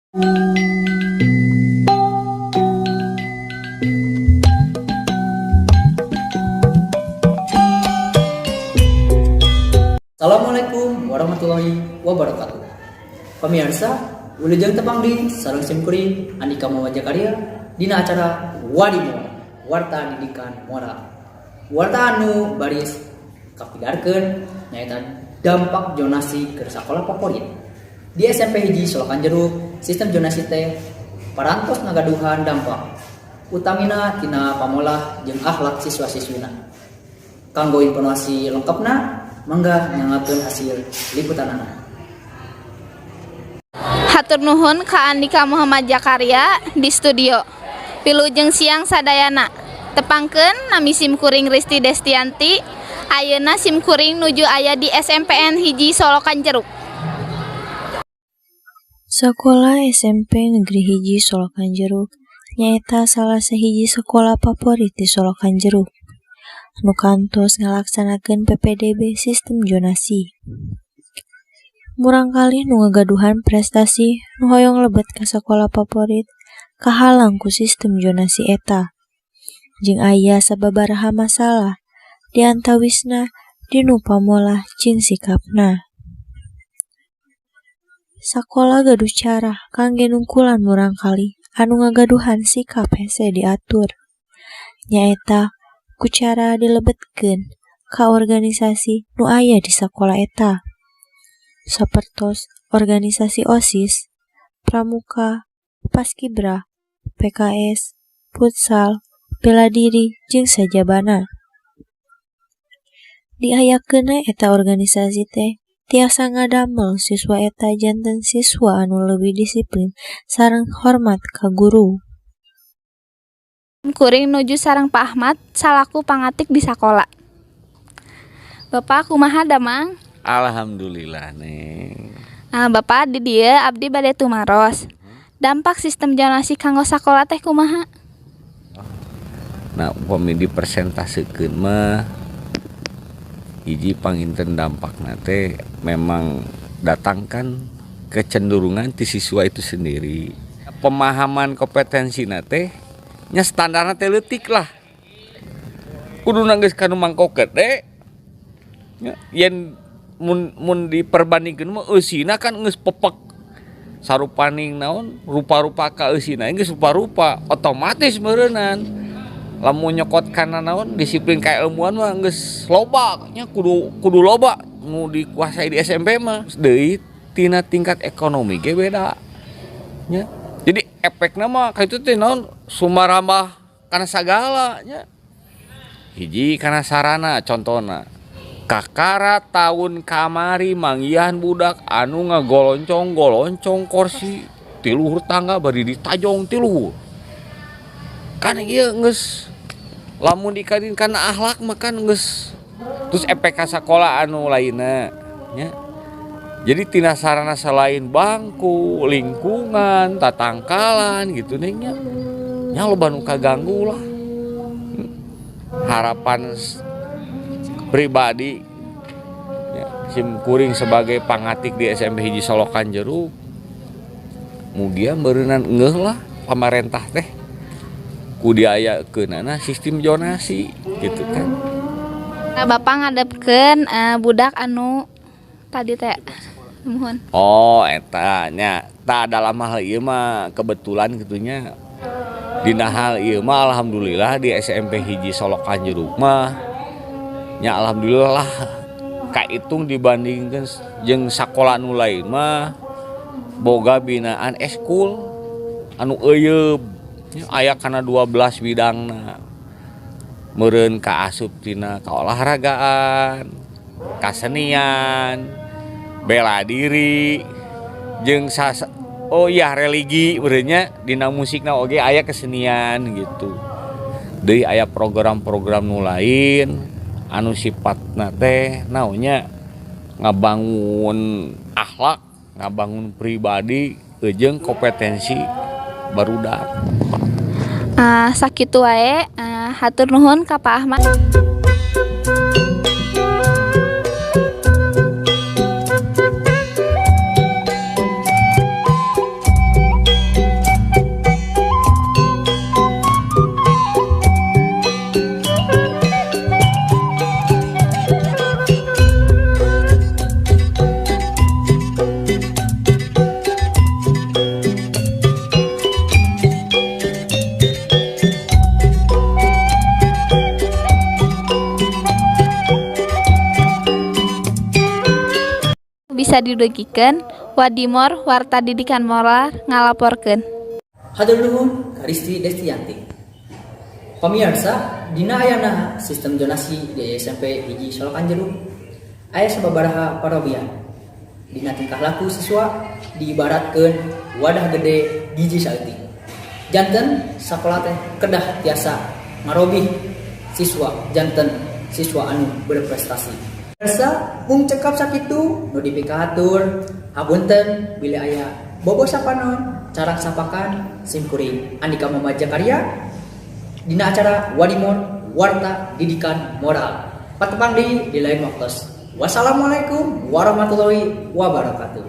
Assalamualaikum warahmatullahi wabarakatuh. Pemirsa, wilujeng tepang di sareng simkuring Andika Mawaja Karya dina acara Wadi Moral, Warta Didikan Moral. Warta anu baris kapidarkeun nyaeta dampak zonasi ke sakola favorit. Di SMP hiji Solokan Jeruk, sistem zonasi teh parantos ngagaduhan dampak utamina tina pamolah jeung akhlak siswa-siswina. Kanggo informasi lengkapna mangga nyangakeun hasil liputanana. Hatur nuhun ka Andika Muhammad Jakarya di studio. Pilujeng siang sadayana. Tepangkeun nami simkuring Risti Destianti. Ayeuna simkuring nuju aya di SMPN hiji Solokan Jeruk. Sekolah SMP Negeri Hiji Solokan Jeruk nyaeta salah sahiji sekolah favorit di Solokan Jeruk. Nu kantos ngalaksanakeun PPDB sistem zonasi. Murangkalih nu ngagaduhan prestasi nu hoyong lebet ka sekolah favorit kahalang ku sistem zonasi eta. Jeung aya sababaraha masalah di antawisna dinu pamolah cing sikapna. Sakola gaduh cara kangge nungkulan murangkalih anu ngagaduhan sikap hese diatur. Nyaeta ku cara dilebetkeun ka organisasi nu aya di sakola eta. Sapertos organisasi OSIS, Pramuka, Paskibra, PKS, Futsal, Bela Diri, jeung sajabana. Diayakeunna eta organisasi teh tiasa ngadamel siswa eta janten siswa anu leuwih disiplin sareng hormat ka guru. Kuring nuju sareng Pak Ahmad salaku pangatik di sakola. Bapak kumaha damang? Alhamdulillah Neng. Bapak di dieu abdi bade tumaros. Dampak sistem zonasi kanggo sakola teh kumaha? Nah, upami dipersentasekeun mah hiji panginten dampakna teh memang datangkan kecenderungan ti siswa itu sendiri. Pemahaman kompetensina teh nya standarna teh leutik lah. Kuduna geus kanu mangkoket deh. Yen mun diperbandingkeun mah eusina kan geus pepek. Sarupaning naon rupa-rupa ka eusina geus rupa-rupa otomatis meureunan. Lamun nyokot kana naon disiplin kailmuan mah geus loba nya kudu loba nu dikuasai di SMP mah deui tina tingkat ekonomi ge beda nya. Jadi efekna mah kitu teh naon sumarambah kana sagala nya. Hiji kana sarana contona kakara tahun kamari manggihan budak anu ngagoloncong kursi ti luhur tangga bari ditajong ti luhur. Kan ieu geus lamun dikadin kana akhlak mah kan geus terus efek ka sakola anu lainna nya. Jadi tina sarana selain bangku, lingkungan, tatangkalan gitu Neng nya. Nya loba nu kaganggu lah. Harapan pribadi ya, simkuring sebagai pangatik di SMP hiji Solokan Jeruk mugia beureunan ngeus lah pamarentah teh ku diayakeunana sistem zonasi gitu kan. Bapak ngadepkeun budak anu tadi teh mohon. Oh eta nya tah dalam hal ieu mah kebetulan gitunya dina hal ieu mah alhamdulillah di SMP hiji Solokan Jeruk mah nya alhamdulillah kaitung dibandingkeun jeung sakola anu lain mah boga binaan eskul anu euyeub. Aya kana 12 bidangna. Meureun kaasup tina kaolahragaan, kasenian, bela diri, jeung religi beureunya dina musikna oge aya kesenian gitu. Deui aya program-program nu lain anu sifatna teh naonnya ngabangun akhlak, ngabangun pribadi jeung kompetensi barudak. Sakitu wae hatur nuhun ka Pak Ahmad. bisa didugikan Wadimor Warta Didikan Moral ngalaporkeun. Hatur nuhun ka Risti Destianti. Pamirsa, dina ayana sistem zonasi di SMP hiji Solokan Jeruk aya sababaraha parobian. Dina tingkah laku siswa diibaratkeun wadah gede giji saeutik. Janten sakola teh kedah tiasa marobih siswa janten siswa anu berprestasi. Rasa mung cekap sakitu nu dipikahatur hapunten bila aya bobo sapanon carak sapakan simkuring Andika Muhammad Jakaria dina acara Wadimor Warta Didikan Moral. Patepang di lain waktu. Wassalamualaikum warahmatullahi wabarakatuh.